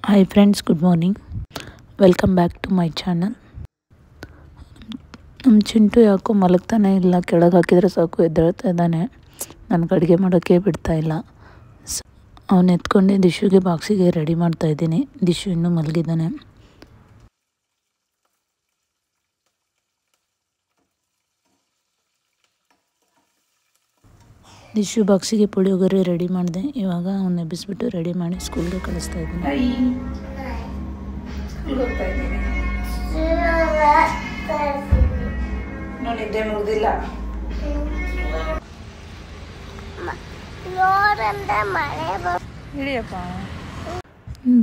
Hi friends, good morning. Welcome back to my channel. ನಮ್ಮ ಚಿಂಟು ಯಾಕೋ ಮಲಗ್ತಾನೆ ಇಲ್ಲ, ಕೆಳಗೆ ಹಾಕಿದರೆ ಸಾಕು ಎದ್ದೇಳ್ತಾ ಇದ್ದಾನೆ. ನನಗೆ ಅಡುಗೆ ಮಾಡೋಕ್ಕೆ ಬಿಡ್ತಾ ಇಲ್ಲ. ಅವನು ಎತ್ಕೊಂಡು ದಿಶುಗೆ ಬಾಕ್ಸಿಗೆ ರೆಡಿ ಮಾಡ್ತಾ ಇದ್ದೀನಿ. ದಿಶು ಇನ್ನೂ ಮಲಗಿದ್ದಾನೆ. ದಿಶು ಬಾಕ್ಸಿಗೆ ಪುಳಿಯೋಗರೆ ರೆಡಿ ಮಾಡಿದೆ. ಇವಾಗ ಅವನ್ನ ಎಬ್ಬಿಸ್ಬಿಟ್ಟು ರೆಡಿ ಮಾಡಿ ಸ್ಕೂಲ್ಗೆ ಕಳಿಸ್ತಾ ಇದ್ದೀನಿ. ನಿದ್ದೆ ಮುಗ್ದಿಲ್ಲ.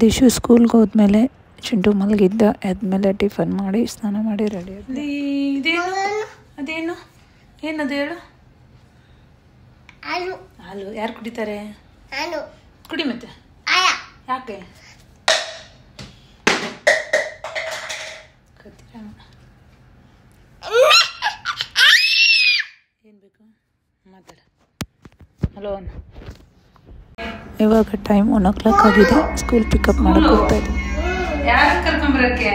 ದಿಶು ಸ್ಕೂಲ್ಗೆ ಹೋದ್ಮೇಲೆ ಚಿಂಟು ಮಲಗಿದ್ದ. ಎದ್ಮೇಲೆ ಟಿಫನ್ ಮಾಡಿ ಸ್ನಾನ ಮಾಡಿ ರೆಡಿ. ಅದೇನು ಏನದು ಹೇಳು. ಹಾಲು ಯಾರು ಕುಡಿತಾರೆ? ಕುಡಿ ಮತ್ತೆ. ಯಾಕೆ ಏನು ಬೇಕು ಮಾತಾಡ. ಹಲೋ. ಇವಾಗ ಟೈಮ್ 1 o'clock ಆಗಿದೆ. ಸ್ಕೂಲ್ ಪಿಕಪ್ ಮಾಡಕ್ಕೆ ಹೋಗ್ತಾ ಇದ್ದೀನಿ. ಯಾರು ಕರ್ಕೊಂಬರಕ್ಕೆ?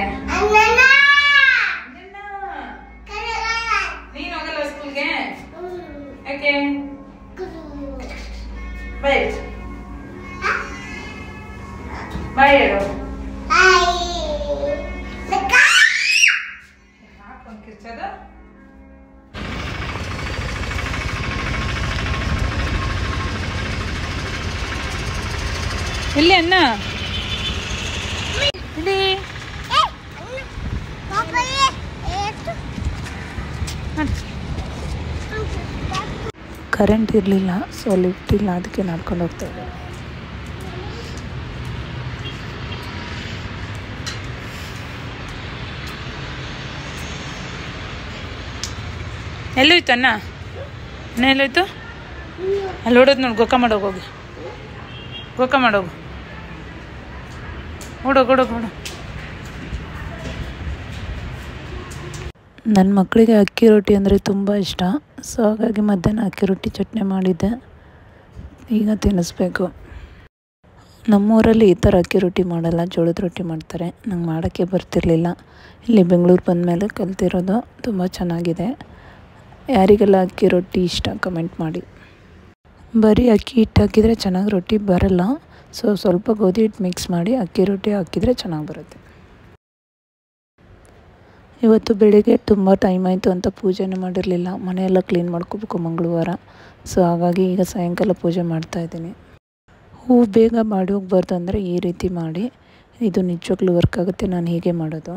ನೀನು ಹೋಗಲ್ಲ ಸ್ಕೂಲ್ಗೆ? ಯಾಕೆ? ಬಾಯ್ ಬಾಯ್ ಹೇಳು. ಕಿರ್ಚೋದು ಎಲ್ಲಿ ಅನ್ನ? ಇಲ್ಲಿ ಕರೆಂಟ್ ಇರಲಿಲ್ಲ, ಸೊ ಲಿಫ್ಟ್ ಇಲ್ಲ, ಅದಕ್ಕೆ ನಡ್ಕೊಂಡು ಹೋಗ್ತಾ ಇದ್ದೆ. ಎಲ್ಲೋಯ್ತು ಅನ್ನ? ಅನ್ನ ಎಲ್ಲೋಯ್ತು? ಅಲ್ಲಿ ಓಡೋದು ನೋಡಿ. ಗೋಕ ಮಾಡೋಗೋಗಿ, ಗೋಕ ಮಾಡೋಗು. ಓಡೋಗೋಡೋಗು. ನನ್ನ ಮಕ್ಕಳಿಗೆ ಅಕ್ಕಿ ರೊಟ್ಟಿ ಅಂದರೆ ತುಂಬ ಇಷ್ಟ. ಸೊ ಹಾಗಾಗಿ ಮಧ್ಯಾಹ್ನ ಅಕ್ಕಿ ರೊಟ್ಟಿ ಚಟ್ನಿ ಮಾಡಿದ್ದೆ. ಈಗ ತಿನ್ನಿಸ್ಬೇಕು. ನಮ್ಮೂರಲ್ಲಿ ಈ ಥರ ಅಕ್ಕಿ ರೊಟ್ಟಿ ಮಾಡಲ್ಲ, ಜೋಳದ ರೊಟ್ಟಿ ಮಾಡ್ತಾರೆ. ನಂಗೆ ಮಾಡೋಕ್ಕೆ ಬರ್ತಿರ್ಲಿಲ್ಲ. ಇಲ್ಲಿ ಬೆಂಗಳೂರು ಬಂದಮೇಲೆ ಕಲ್ತಿರೋದು. ತುಂಬ ಚೆನ್ನಾಗಿದೆ. ಯಾರಿಗೆಲ್ಲ ಅಕ್ಕಿ ರೊಟ್ಟಿ ಇಷ್ಟ ಕಮೆಂಟ್ ಮಾಡಿ. ಬರೀ ಅಕ್ಕಿ ಹಿಟ್ಟು ಹಾಕಿದರೆ ಚೆನ್ನಾಗಿ ರೊಟ್ಟಿ ಬರಲ್ಲ. ಸೊ ಸ್ವಲ್ಪ ಗೋಧಿ ಹಿಟ್ಟು ಮಿಕ್ಸ್ ಮಾಡಿ ಅಕ್ಕಿ ರೊಟ್ಟಿ ಹಾಕಿದರೆ ಚೆನ್ನಾಗಿ ಬರುತ್ತೆ. ಇವತ್ತು ಬೆಳಿಗ್ಗೆ ತುಂಬ ಟೈಮ್ ಆಯಿತು ಅಂತ ಪೂಜೆನೂ ಮಾಡಿರಲಿಲ್ಲ. ಮನೆಯೆಲ್ಲ ಕ್ಲೀನ್ ಮಾಡ್ಕೋಬೇಕು ಮಂಗಳವಾರ. ಸೊ ಹಾಗಾಗಿ ಈಗ ಸಾಯಂಕಾಲ ಪೂಜೆ ಮಾಡ್ತಾಯಿದ್ದೀನಿ. ಹೂವು ಬೇಗ ಮಾಡಿ ಹೋಗ್ಬಾರ್ದು ಅಂದರೆ ಈ ರೀತಿ ಮಾಡಿ. ಇದು ನಿಜವಾಗ್ಲೂ ವರ್ಕ್ ಆಗುತ್ತೆ. ನಾನು ಹೀಗೆ ಮಾಡೋದು.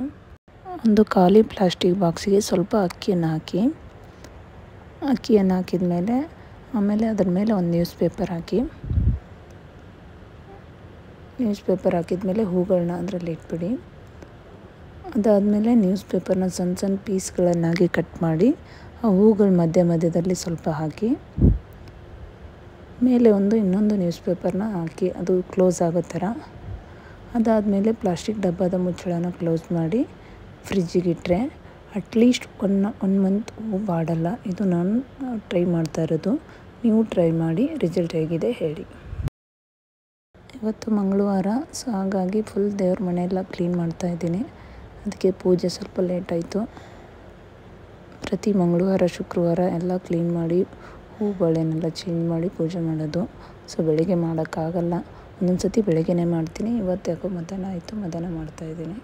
ಒಂದು ಖಾಲಿ ಪ್ಲಾಸ್ಟಿಕ್ ಬಾಕ್ಸಿಗೆ ಸ್ವಲ್ಪ ಅಕ್ಕಿಯನ್ನು ಹಾಕಿದ ಮೇಲೆ ಆಮೇಲೆ ಅದರ ಮೇಲೆ ಒಂದು ನ್ಯೂಸ್ ಪೇಪರ್ ಹಾಕಿದ್ಮೇಲೆ ಹೂಗಳನ್ನ ಅದರಲ್ಲಿ ಇಟ್ಬಿಡಿ. ಅದಾದಮೇಲೆ ನ್ಯೂಸ್ ಪೇಪರ್ನ ಸಣ್ಣ ಸಣ್ಣ ಪೀಸ್ಗಳನ್ನಾಗಿ ಕಟ್ ಮಾಡಿ ಆ ಹೂಗಳ ಮಧ್ಯದಲ್ಲಿ ಸ್ವಲ್ಪ ಹಾಕಿ ಮೇಲೆ ಇನ್ನೊಂದು ನ್ಯೂಸ್ ಪೇಪರ್ನ ಹಾಕಿ ಅದು ಕ್ಲೋಸ್ ಆಗೋ ಥರ. ಅದಾದಮೇಲೆ ಪ್ಲಾಸ್ಟಿಕ್ ಡಬ್ಬದ ಮುಚ್ಚಳನ ಕ್ಲೋಸ್ ಮಾಡಿ ಫ್ರಿಜ್ಜಿಗೆ ಇಟ್ಟರೆ ಅಟ್ಲೀಸ್ಟ್ ಒನ್ ಮಂತ್ ಹೂ ಬಾಡಲ್ಲ. ಇದು ನಾನು ಟ್ರೈ ಮಾಡ್ತಾ ಇರೋದು. ನೀವು ಟ್ರೈ ಮಾಡಿ ರಿಸಲ್ಟ್ ಹೇಗಿದೆ ಹೇಳಿ. ಇವತ್ತು ಮಂಗಳವಾರ, ಸೊ ಹಾಗಾಗಿ ಫುಲ್ ದೇವ್ರ ಮನೆಯೆಲ್ಲ ಕ್ಲೀನ್ ಮಾಡ್ತಾಯಿದ್ದೀನಿ. ಅದಕ್ಕೆ ಪೂಜೆ ಸ್ವಲ್ಪ ಲೇಟ್ ಆಯಿತು. ಪ್ರತಿ ಮಂಗಳವಾರ ಶುಕ್ರವಾರ ಎಲ್ಲ ಕ್ಲೀನ್ ಮಾಡಿ ಹೂ ಬಳೆನೆಲ್ಲ ಚೇಂಜ್ ಮಾಡಿ ಪೂಜೆ ಮಾಡೋದು. ಸೊ ಬೆಳಿಗ್ಗೆ ಮಾಡೋಕ್ಕಾಗಲ್ಲ. ಒಂದೊಂದು ಸತಿ ಬೆಳಗ್ಗೆನೇ ಮಾಡ್ತೀನಿ. ಇವತ್ತು ಯಾಕೋ ಮಧ್ಯಾಹ್ನ ಆಯಿತು, ಮಧ್ಯಾಹ್ನ ಮಾಡ್ತಾಯಿದ್ದೀನಿ.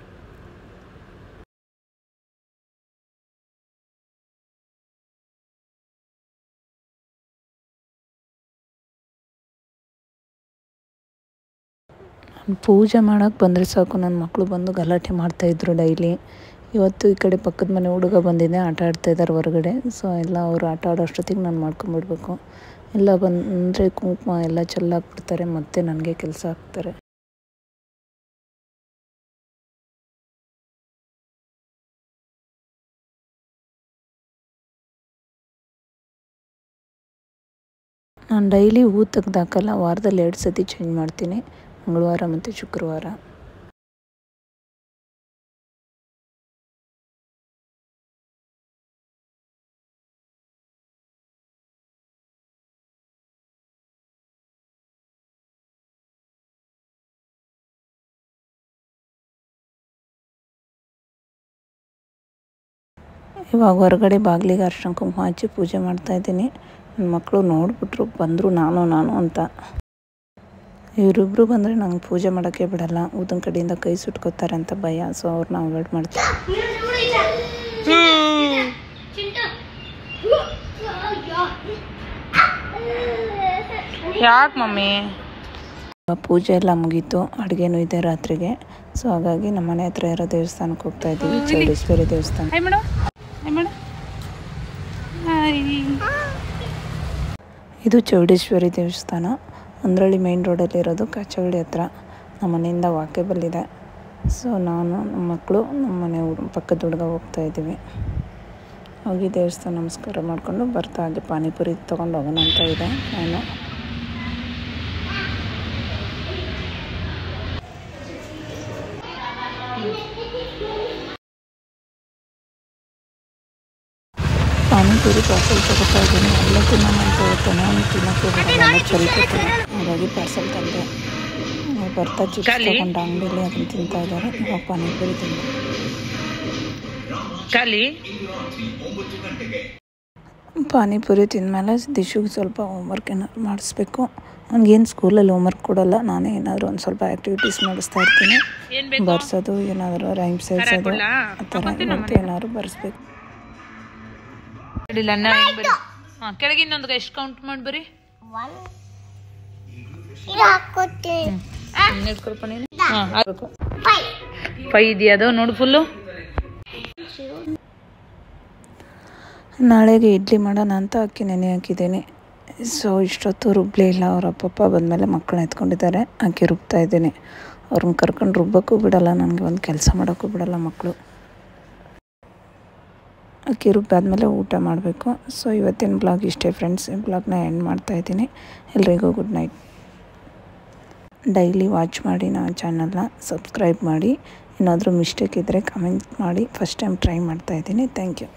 ಪೂಜೆ ಮಾಡೋಕ್ಕೆ ಬಂದರೆ ಸಾಕು ನನ್ನ ಮಕ್ಕಳು ಬಂದು ಗಲಾಟೆ ಮಾಡ್ತಾಯಿದ್ರು ಡೈಲಿ. ಇವತ್ತು ಈ ಕಡೆ ಪಕ್ಕದ ಮನೆ ಹುಡುಗ ಬಂದಿದ್ದೆ, ಆಟ ಆಡ್ತಾಯಿದ್ದಾರೆ ಹೊರಗಡೆ. ಸೊ ಎಲ್ಲ ಅವರು ಆಟ ಆಡೋ ಅಷ್ಟೊತ್ತಿಗೆ ನಾನು ಮಾಡ್ಕೊಂಬಿಡ್ಬೇಕು. ಎಲ್ಲ ಬಂದರೆ ಕುಂಕುಮ ಎಲ್ಲ ಚೆಲ್ಲಾಕ್ಬಿಡ್ತಾರೆ, ಮತ್ತೆ ನನಗೆ ಕೆಲಸ ಹಾಕ್ತಾರೆ. ನಾನು ಡೈಲಿ ಹೂ ತೆಗ್ದಾಕಲ್ಲ, ವಾರದಲ್ಲಿ 2 ಸತಿ ಚೇಂಜ್ ಮಾಡ್ತೀನಿ, ಮಂಗಳವಾರ ಮತ್ತು ಶುಕ್ರವಾರ. ಇವಾಗ ಹೊರಗಡೆ ಬಾಗಿಲಿಗೆ ಅರ್ಶಿನ ಕುಂಕುಮ ಹಚ್ಚಿ ಪೂಜೆ ಮಾಡ್ತಾಯಿದ್ದೀನಿ. ನನ್ನ ಮಕ್ಕಳು ನೋಡಿಬಿಟ್ರು, ಬಂದರು ನಾನು ಅಂತ. ಇವರಿಬ್ಬರು ಬಂದರೆ ನಂಗೆ ಪೂಜೆ ಮಾಡೋಕ್ಕೆ ಬಿಡಲ್ಲ, ಊದಿನ ಕಡೆಯಿಂದ ಕೈ ಸುಟ್ಕೋತಾರೆ ಅಂತ ಭಯ. ಸೊ ಅವ್ರನ್ನ ಅವಾಯ್ಡ್ ಮಾಡ್ತೀನಿ. ಯಾಕೆ ಮಮ್ಮಿ? ಪೂಜೆ ಎಲ್ಲ ಮುಗೀತು, ಅಡುಗೆನೂ ಇದೆ ರಾತ್ರಿಗೆ. ಸೊ ಹಾಗಾಗಿ ನಮ್ಮ ಮನೆ ಹತ್ರ ಇರೋ ದೇವಸ್ಥಾನಕ್ಕೆ ಹೋಗ್ತಾ ಇದ್ದೀವಿ, ಚೌಡೇಶ್ವರಿ ದೇವಸ್ಥಾನ. ಇದು ಚೌಡೇಶ್ವರಿ ದೇವಸ್ಥಾನ, ಒಂದ್ರಳ್ಳಿ ಮೇನ್ ರೋಡಲ್ಲಿರೋದು, ಕಾಚವಳ್ಳಿ ಹತ್ರ. ನಮ್ಮ ಮನೆಯಿಂದ ವಾಕೇಬಲ್ ಇದೆ. ಸೊ ನಾನು, ನಮ್ಮ ಮಕ್ಕಳು, ನಮ್ಮ ಮನೆ ಪಕ್ಕದ ಹುಡುಗ ಹೋಗ್ತಾ ಇದ್ದೀವಿ. ಹೋಗಿ ದೇವಸ್ಥಾನ ನಮಸ್ಕಾರ ಮಾಡಿಕೊಂಡು ಬರ್ತಾ ಹಾಗೆ ಪಾನಿಪುರಿ ತೊಗೊಂಡು ಹೋಗೋಣ ಅಂತ ಇದೆ. ನಾನು ಪಾನಿಪುರಿ ಪಾರ್ಸಲ್ ತಗೋತಾ ಇದ್ದೀನಿ. ಎಲ್ಲ ತಿನ್ನೋಣ ಅಂತ ಹೇಳ್ತಾನೆ, ಅವ್ನು ತಿನ್ನೋಕ್ಕೆ ಬರಲ್ಲ, ಚಲಿಕೊತಾನೆ. ಹಾಗಾಗಿ ಪಾರ್ಸಲ್ ತಂದೆ. ಬರ್ತಾ ಚಿಪ್ಸ್ ತಗೊಂಡು ಅಂಗಡಿಯಲ್ಲಿ ಅದನ್ನು ತಿಂತಾ ಇದ್ದಾರೆ. ಇವಾಗ ಪಾನಿಪುರಿ ತಿಂದು ಪಾನಿಪುರಿ ತಿಂದಮೇಲೆ ದಿಶುಗೆ ಸ್ವಲ್ಪ ಹೋಮ್ವರ್ಕ್ ಏನಾದ್ರು ಮಾಡಿಸ್ಬೇಕು. ಅವ್ನಿಗೇನು ಸ್ಕೂಲಲ್ಲಿ ಹೋಮ್ವರ್ಕ್ ಕೊಡಲ್ಲ, ನಾನೇ ಏನಾದರೂ ಒಂದು ಸ್ವಲ್ಪ ಆ್ಯಕ್ಟಿವಿಟೀಸ್ ಮಾಡಿಸ್ತಾ ಇರ್ತೀನಿ. ಬರ್ಸೋದು, ಏನಾದರೂ ರೈಮ್ಸ್ ಹೇಳ್ಸೋದು, ಆ ಥರ ಇವತ್ತು ಏನಾದ್ರು ಬರ್ಸ್ಬೇಕು. ಕೆಳಗೆ ಇನ್ನೊಂದು ಎಷ್ಟು ಕೌಂಟ್ ಮಾಡಿ ಬರೀ. ಫೈ ಇದೆಯಾ ಅದು ನೋಡು ಫುಲ್ಲು. ನಾಳೆಗೆ ಇಡ್ಲಿ ಮಾಡೋಣ ಅಂತ ಅಕ್ಕಿ ನೆನೆ ಹಾಕಿದ್ದೀನಿ. ಸೊ ಇಷ್ಟೊತ್ತು ರುಬ್ಲೇ ಇಲ್ಲ. ಅವ್ರ ಅಪ್ಪಪ್ಪ ಬಂದಮೇಲೆ ಮಕ್ಕಳನ್ನ ಎತ್ಕೊಂಡಿದ್ದಾರೆ, ಅಕ್ಕಿ ರುಬ್ತಾ ಇದ್ದೀನಿ. ಅವ್ರನ್ನ ಕರ್ಕೊಂಡು ರುಬ್ಬಕ್ಕೂ ಬಿಡಲ್ಲ, ನನಗೆ ಒಂದು ಕೆಲಸ ಮಾಡೋಕ್ಕೂ ಬಿಡಲ್ಲ ಮಕ್ಕಳು. ಅಕ್ಕಿ ರುಬ್ಬಾದ್ಮೇಲೆ ಊಟ ಮಾಡಬೇಕು. ಸೊ ಇವತ್ತಿನ ಬ್ಲಾಗ್ ಇಷ್ಟೇ ಫ್ರೆಂಡ್ಸ್. ಈ ಬ್ಲಾಗ್ನ ಎಂಡ್ ಮಾಡ್ತಾಯಿದ್ದೀನಿ. ಎಲ್ರಿಗೂ ಗುಡ್ ನೈಟ್. ಡೈಲಿ ವಾಚ್ ಮಾಡಿ ನನ್ನ ಚಾನಲ್ನ ಸಬ್ಸ್ಕ್ರೈಬ್ ಮಾಡಿ. ಏನಾದರೂ ಮಿಸ್ಟೇಕ್ ಇದ್ದರೆ ಕಮೆಂಟ್ ಮಾಡಿ. ಫಸ್ಟ್ ಟೈಮ್ ಟ್ರೈ ಮಾಡ್ತಾಯಿದ್ದೀನಿ. Thank you.